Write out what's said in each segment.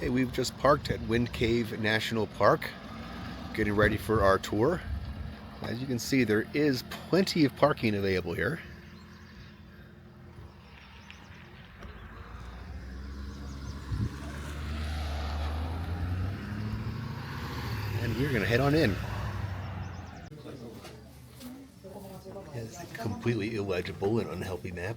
Hey, we've just parked at Wind Cave National Park, getting ready for our tour. As you can see, there is plenty of parking available here. And we're going to head on in. It's a completely illegible and unhealthy map.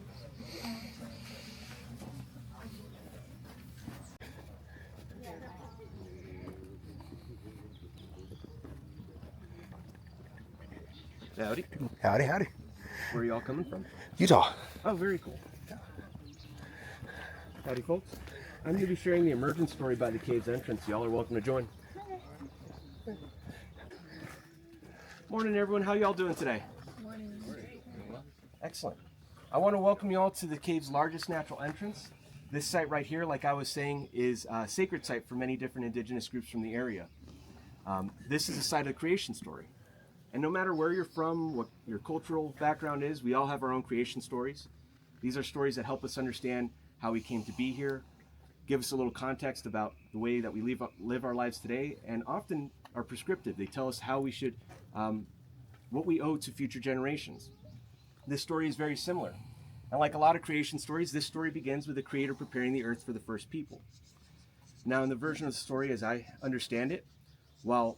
Howdy. Howdy, howdy. Where are y'all coming from? Utah. Oh, very cool. Howdy, folks. I'm going to be sharing the emergence story by the cave's entrance. Y'all are welcome to join. Morning, everyone. How y'all doing today? Morning. Excellent. I want to welcome you all to the cave's largest natural entrance. This site right here, like I was saying, is a sacred site for many different indigenous groups from the area. This is a site of the creation story. And no matter where you're from, what your cultural background is, we all have our own creation stories. These are stories that help us understand how we came to be here, give us a little context about the way that we live our lives today, and often are prescriptive. They tell us how we should, what we owe to future generations. This story is very similar. And like a lot of creation stories, this story begins with the Creator preparing the earth for the first people. Now, in the version of the story as I understand it, while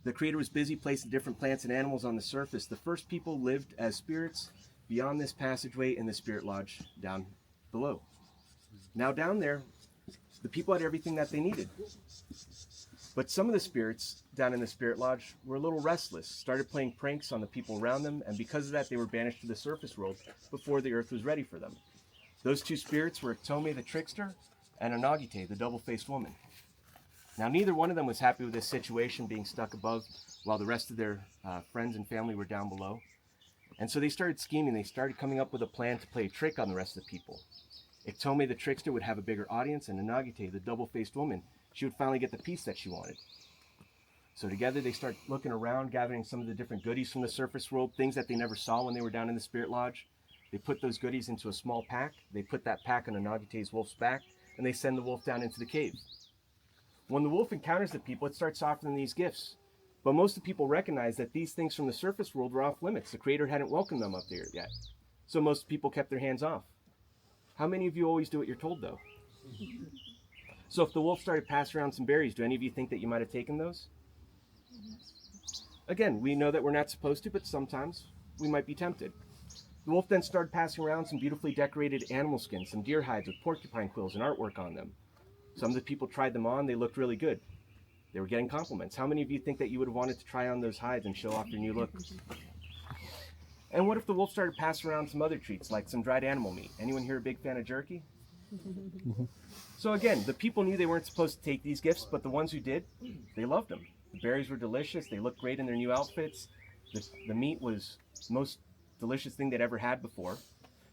the Creator was busy placing different plants and animals on the surface, the first people lived as spirits beyond this passageway in the spirit lodge down below. Now down there, the people had everything that they needed. But some of the spirits down in the spirit lodge were a little restless, started playing pranks on the people around them, and because of that, they were banished to the surface world before the earth was ready for them. Those two spirits were Iktomi the trickster and Anagite, the double-faced woman. Now, neither one of them was happy with this situation, being stuck above while the rest of their friends and family were down below. And so they started scheming. They started coming up with a plan to play a trick on the rest of the people. Iktomi the trickster would have a bigger audience, and Anagite, the double-faced woman, she would finally get the piece that she wanted. So together they start looking around, gathering some of the different goodies from the surface world, things that they never saw when they were down in the spirit lodge. They put those goodies into a small pack. They put that pack on Anagite's wolf's back, and they send the wolf down into the cave. When the wolf encounters the people, it starts offering these gifts. But most of the people recognize that these things from the surface world were off limits. The Creator hadn't welcomed them up there yet. So most people kept their hands off. How many of you always do what you're told, though? So if the wolf started passing around some berries, do any of you think that you might have taken those? Again, we know that we're not supposed to, but sometimes we might be tempted. The wolf then started passing around some beautifully decorated animal skins, some deer hides with porcupine quills and artwork on them. Some of the people tried them on. They looked really good. They were getting compliments. How many of you think that you would have wanted to try on those hides and show off your new look? And what if the wolf started passing around some other treats, like some dried animal meat? Anyone here a big fan of jerky? So again, the people knew they weren't supposed to take these gifts, but the ones who did, they loved them. The berries were delicious. They looked great in their new outfits. The meat was the most delicious thing they'd ever had before.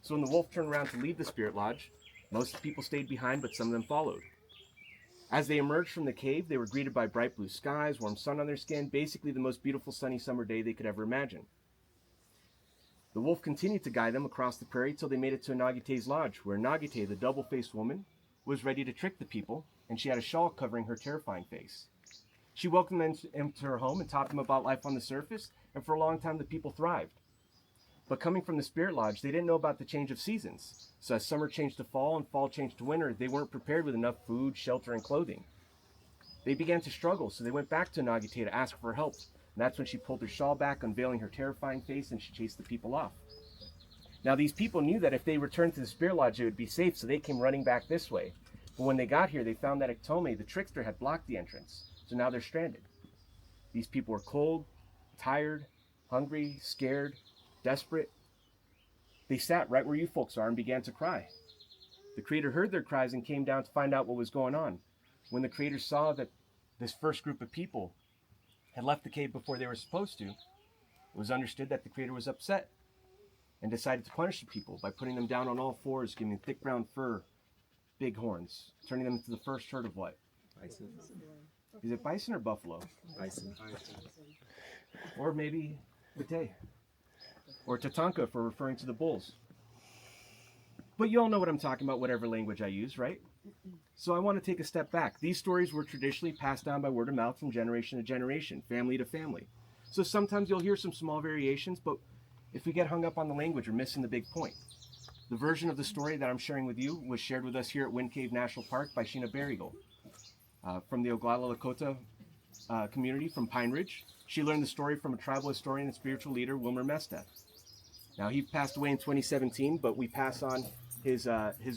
So when the wolf turned around to leave the spirit lodge, most of the people stayed behind, but some of them followed. As they emerged from the cave, they were greeted by bright blue skies, warm sun on their skin, basically the most beautiful sunny summer day they could ever imagine. The wolf continued to guide them across the prairie till they made it to Anagite's lodge, where Anagite, the double-faced woman, was ready to trick the people, and she had a shawl covering her terrifying face. She welcomed them into her home and taught them about life on the surface, and for a long time the people thrived. But coming from the spirit lodge, they didn't know about the change of seasons. So as summer changed to fall and fall changed to winter, they weren't prepared with enough food, shelter, and clothing. They began to struggle, so they went back to Anagite to ask for help. And that's when she pulled her shawl back, unveiling her terrifying face, and she chased the people off. Now these people knew that if they returned to the spirit lodge, it would be safe, so they came running back this way. But when they got here, they found that Iktomi, the trickster, had blocked the entrance. So now they're stranded. These people were cold, tired, hungry, scared, desperate. They sat right where you folks are and began to cry. The Creator heard their cries and came down to find out what was going on. When the Creator saw that this first group of people had left the cave before they were supposed to, it was understood that the Creator was upset and decided to punish the people by putting them down on all fours, giving them thick brown fur, big horns, turning them into the first herd of what? Bison. Is it bison or buffalo? Bison. Or maybe Bate. Or Tatanka for referring to the bulls. But you all know what I'm talking about, whatever language I use, right? So I want to take a step back. These stories were traditionally passed down by word of mouth from generation to generation, family to family. So sometimes you'll hear some small variations, but if we get hung up on the language, we're missing the big point. The version of the story that I'm sharing with you was shared with us here at Wind Cave National Park by Sheena Barrigal from the Oglala Lakota community from Pine Ridge. She learned the story from a tribal historian and spiritual leader, Wilmer Mesta. Now, he passed away in 2017, but we pass on his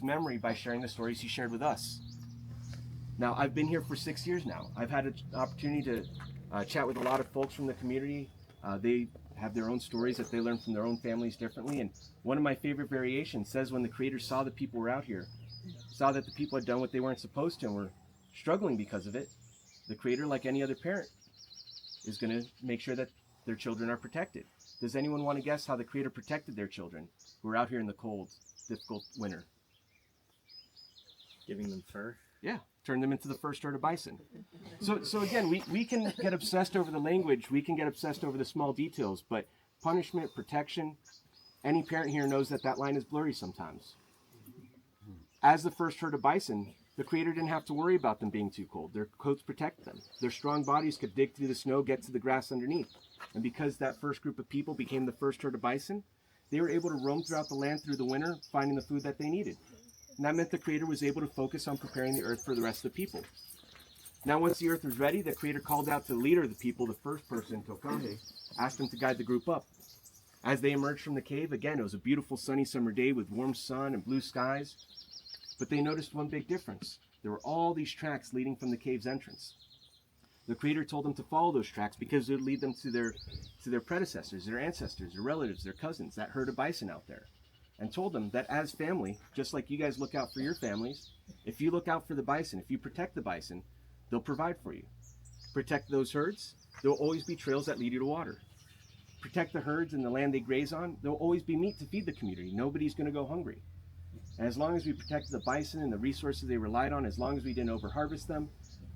memory by sharing the stories he shared with us. Now, I've been here for 6 years now. I've had an opportunity to chat with a lot of folks from the community. They have their own stories that they learn from their own families differently. And one of my favorite variations says when the Creator saw the people were out here, saw that the people had done what they weren't supposed to and were struggling because of it, the Creator, like any other parent, is going to make sure that their children are protected. Does anyone want to guess how the Creator protected their children who are out here in the cold, difficult winter? Giving them fur. Yeah, turn them into the first herd of bison. So again, we can get obsessed over the language, we can get obsessed over the small details, but punishment, protection, any parent here knows that that line is blurry sometimes. As the first herd of bison, the Creator didn't have to worry about them being too cold. Their coats protect them. Their strong bodies could dig through the snow, get to the grass underneath. And because that first group of people became the first herd of bison, they were able to roam throughout the land through the winter, finding the food that they needed. And that meant the Creator was able to focus on preparing the earth for the rest of the people. Now, once the earth was ready, the Creator called out to the leader of the people, the first person, Tokahe, asked him to guide the group up. As they emerged from the cave, again, it was a beautiful sunny summer day with warm sun and blue skies. But they noticed one big difference. There were all these tracks leading from the cave's entrance. The Creator told them to follow those tracks because it would lead them to their predecessors, their ancestors, their relatives, their cousins, that herd of bison out there. And told them that as family, just like you guys look out for your families, if you look out for the bison, if you protect the bison, they'll provide for you. Protect those herds, there will always be trails that lead you to water. Protect the herds and the land they graze on, there will always be meat to feed the community. Nobody's going to go hungry. And as long as we protected the bison and the resources they relied on, as long as we didn't overharvest them,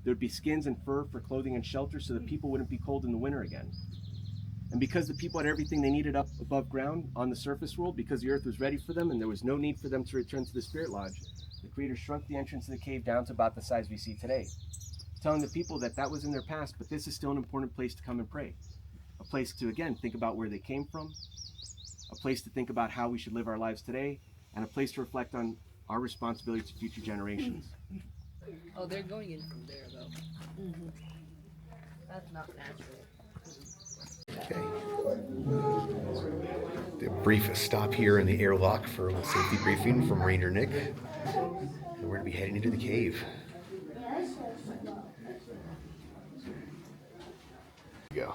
there would be skins and fur for clothing and shelter so that people wouldn't be cold in the winter again. And because the people had everything they needed up above ground on the surface world, because the earth was ready for them and there was no need for them to return to the Spirit Lodge, the Creator shrunk the entrance of the cave down to about the size we see today, telling the people that that was in their past, but this is still an important place to come and pray. A place to, again, think about where they came from, a place to think about how we should live our lives today, and a place to reflect on our responsibility to future generations. Oh, they're going in from there, though. Mm-hmm. That's not natural. Okay. The brief stop here in the airlock for a safety briefing from Ranger Nick. And we're going to be heading into the cave. Here we go.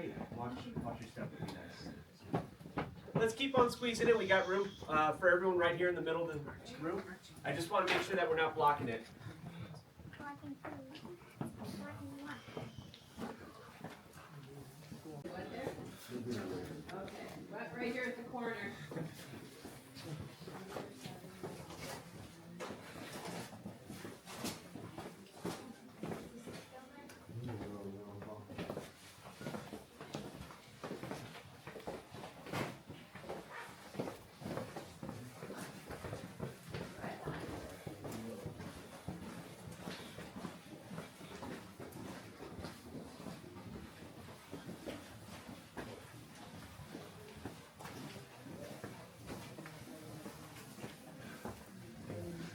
Hey, watch your step would be nice. Let's keep on squeezing it. We got room for everyone right here in the middle of the room. I just want to make sure that we're not blocking it. Right here at the corner.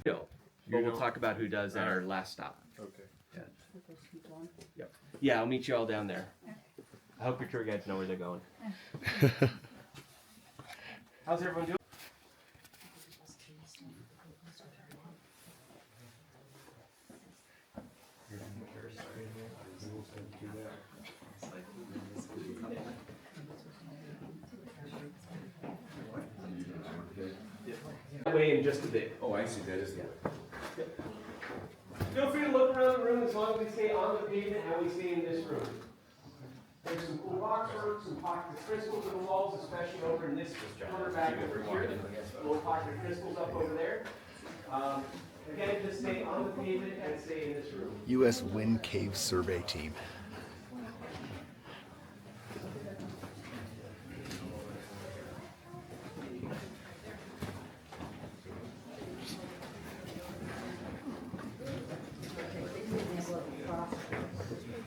No, but we'll talk about who does at our last stop. Okay. Yep. Yeah, I'll meet you all down there. I hope your tour guides know where they're going. How's everyone doing? That way in just a bit. Oh, I see. That is the. Feel free to look around the room as long as we stay on the pavement and we stay in this room. There's some cool box work, some pocket crystals on the walls, especially over in this corner back over here. Little pocket crystals up over there. Again, just stay on the pavement and stay in this room. U.S. Wind Cave Survey Team.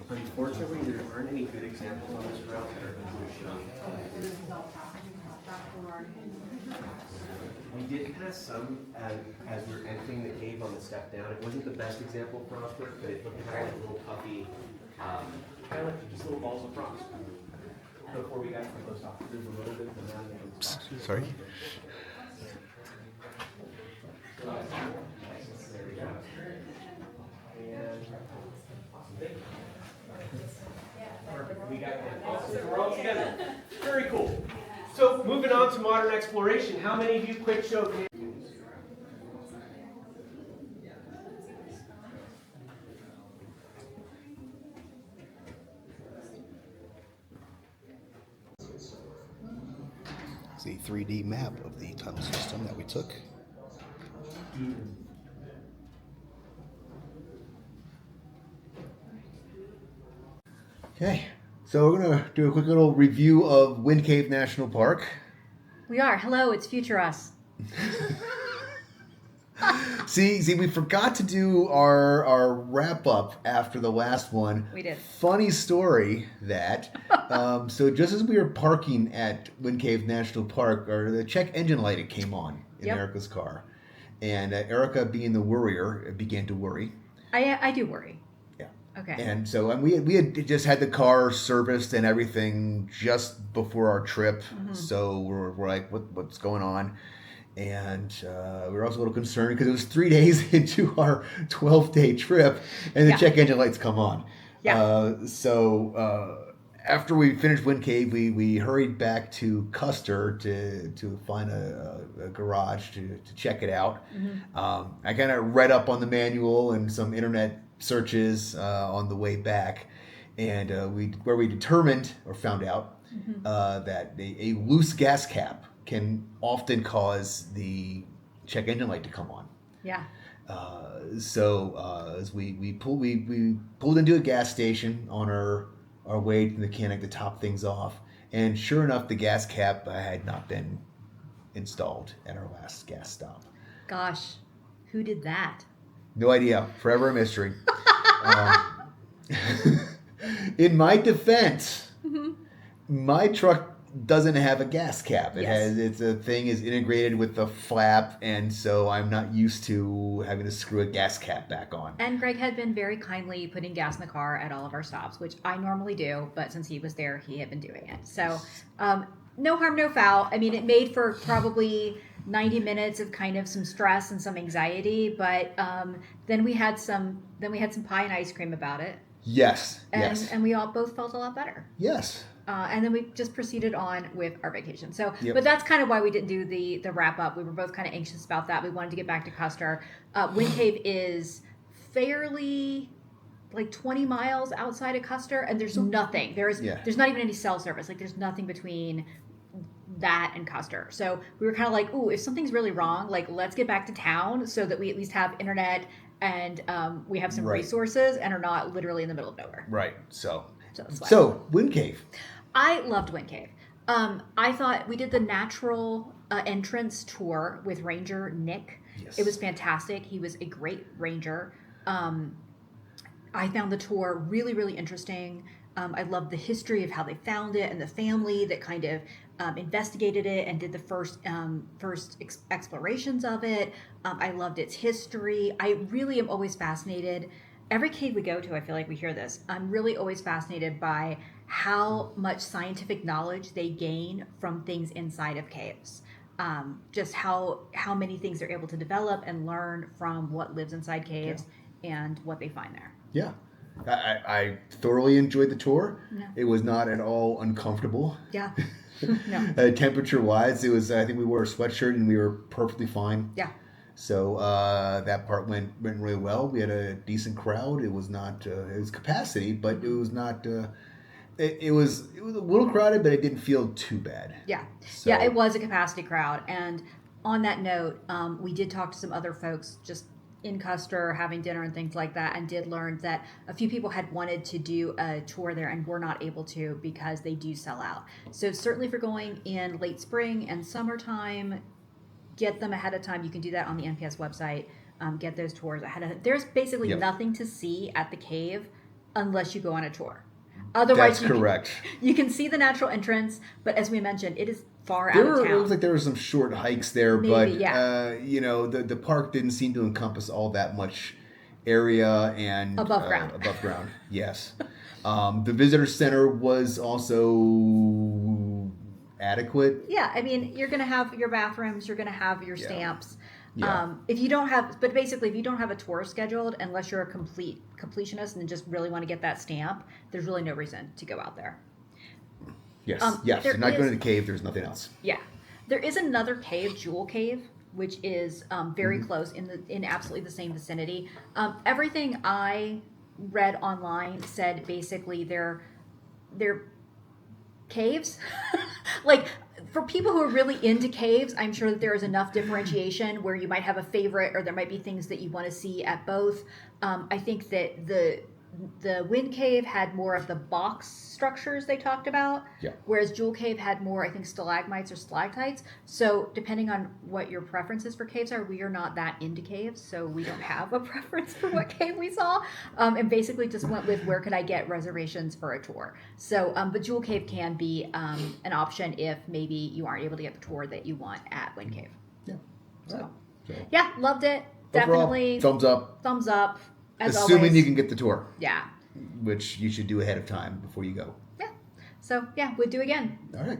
Unfortunately, there aren't any good examples on this route that are We did pass some as we were entering the cave on the step down. It wasn't the best example of frost work, but it looked kind of like little puffy, kind of like just little balls of frost. Before we got to the post office, there's a little bit of the mountain. Sorry. There we go. And awesome. Thank you. Perfect. We got that. Awesome. We're all together. Very cool. So moving on to modern exploration. How many of you quick show can It's a 3D map of the tunnel system that we took. Okay, so we're gonna do a quick little review of Wind Cave National Park. We are. Hello, it's future us. See, we forgot to do our wrap up after the last one. We did. Funny story that. So just as we were parking at Wind Cave National Park, the check engine light came on in Yep. Erica's car, and Erica, being the worrier, began to worry. I do worry. Yeah. Okay. And so we had just had the car serviced and everything just before our trip. Mm-hmm. So we're like, what's going on? And we were also a little concerned because it was 3 days into our 12-day trip, and the Yeah. check engine lights come on. Yeah. So after we finished Wind Cave, we hurried back to Custer to find a garage to check it out. Mm-hmm. I kind of read up on the manual and some internet searches on the way back, and we determined or found out that a loose gas cap can often cause the check engine light to come on. Yeah. So as we pulled into a gas station on our way to the mechanic to top things off, and sure enough, the gas cap had not been installed at our last gas stop. Gosh, who did that? No idea. Forever a mystery. In my defense, my truck doesn't have a gas cap. It's a thing is integrated with the flap, and so I'm not used to having to screw a gas cap back on. And Greg had been very kindly putting gas in the car at all of our stops, which I normally do, but since he was there, he had been doing it. So, no harm, no foul. I mean, it made for probably 90 minutes of kind of some stress and some anxiety, but then we had some pie and ice cream about it. Yes. And, yes. and we all both felt a lot better. Yes. and then we just proceeded on with our vacation. So, Yep. but that's kind of why we didn't do the wrap up. We were both kind of anxious about that. We wanted to get back to Custer. Wind Cave is fairly like 20 miles outside of Custer, and there's nothing. There's not even any cell service. Like there's nothing between that and Custer. So we were kind of like, ooh, if something's really wrong, like let's get back to town so that we at least have internet and we have some resources and are not literally in the middle of nowhere. Right. So that's why. So Wind Cave. I loved Wind Cave. I thought we did the natural entrance tour with Ranger Nick. Yes. It was fantastic. He was a great ranger. I found the tour really, really interesting. I loved the history of how they found it and the family that kind of investigated it and did the first explorations of it. I loved its history. I really am always fascinated. Every cave we go to, I feel like we hear this. I'm really always fascinated by how much scientific knowledge they gain from things inside of caves. Just how many things they're able to develop and learn from what lives inside caves and what they find there. Yeah. I thoroughly enjoyed the tour. Yeah. It was not at all uncomfortable. Yeah. No. Temperature wise, it was. I think we wore a sweatshirt and we were perfectly fine. Yeah. So that part went really well. We had a decent crowd. It was not. It was capacity, but it was not. It was a little crowded, but it didn't feel too bad. Yeah. So, Yeah. It was a capacity crowd, and on that note, we did talk to some other folks just in Custer having dinner and things like that, and did learn that a few people had wanted to do a tour there and were not able to because they do sell out. So certainly if you're going in late spring and summertime, get them ahead of time. You can do that on the NPS website. Get those tours ahead of. There's basically nothing to see at the cave unless you go on a tour. Otherwise, that's correct. You can see the natural entrance, but as we mentioned, it is far out It of town. looks like there were some short hikes there, Maybe, but the park didn't seem to encompass all that much area and Above ground. Above ground, yes. The visitor center was also adequate. Yeah, I mean, you're going to have your bathrooms, you're going to have your stamps. Yeah. If you don't have, but basically, if you don't have a tour scheduled, unless you're a completionist and just really want to get that stamp, there's really no reason to go out there. Yes, there You're not is- going to the cave. There's nothing else. Yeah, there is another cave, Jewel Cave, which is very close in absolutely the same vicinity. Everything I read online said basically they're caves. Like for people who are really into caves, I'm sure that there is enough differentiation where you might have a favorite or there might be things that you want to see at both. I think that the Wind Cave had more of the box structures they talked about, whereas Jewel Cave had more, I think, stalagmites or stalactites. So depending on what your preferences for caves are, we are not that into caves, so we don't have a preference for what cave we saw, and basically just went with where could I get reservations for a tour. So, but Jewel Cave can be an option if maybe you aren't able to get the tour that you want at Wind Cave. Yeah. So, So, yeah, loved it. overall, Definitely thumbs up. thumbs up. As Assuming always. you can get the tour, Yeah. which you should do ahead of time before you go. Yeah. So, yeah, we'd do again. All right.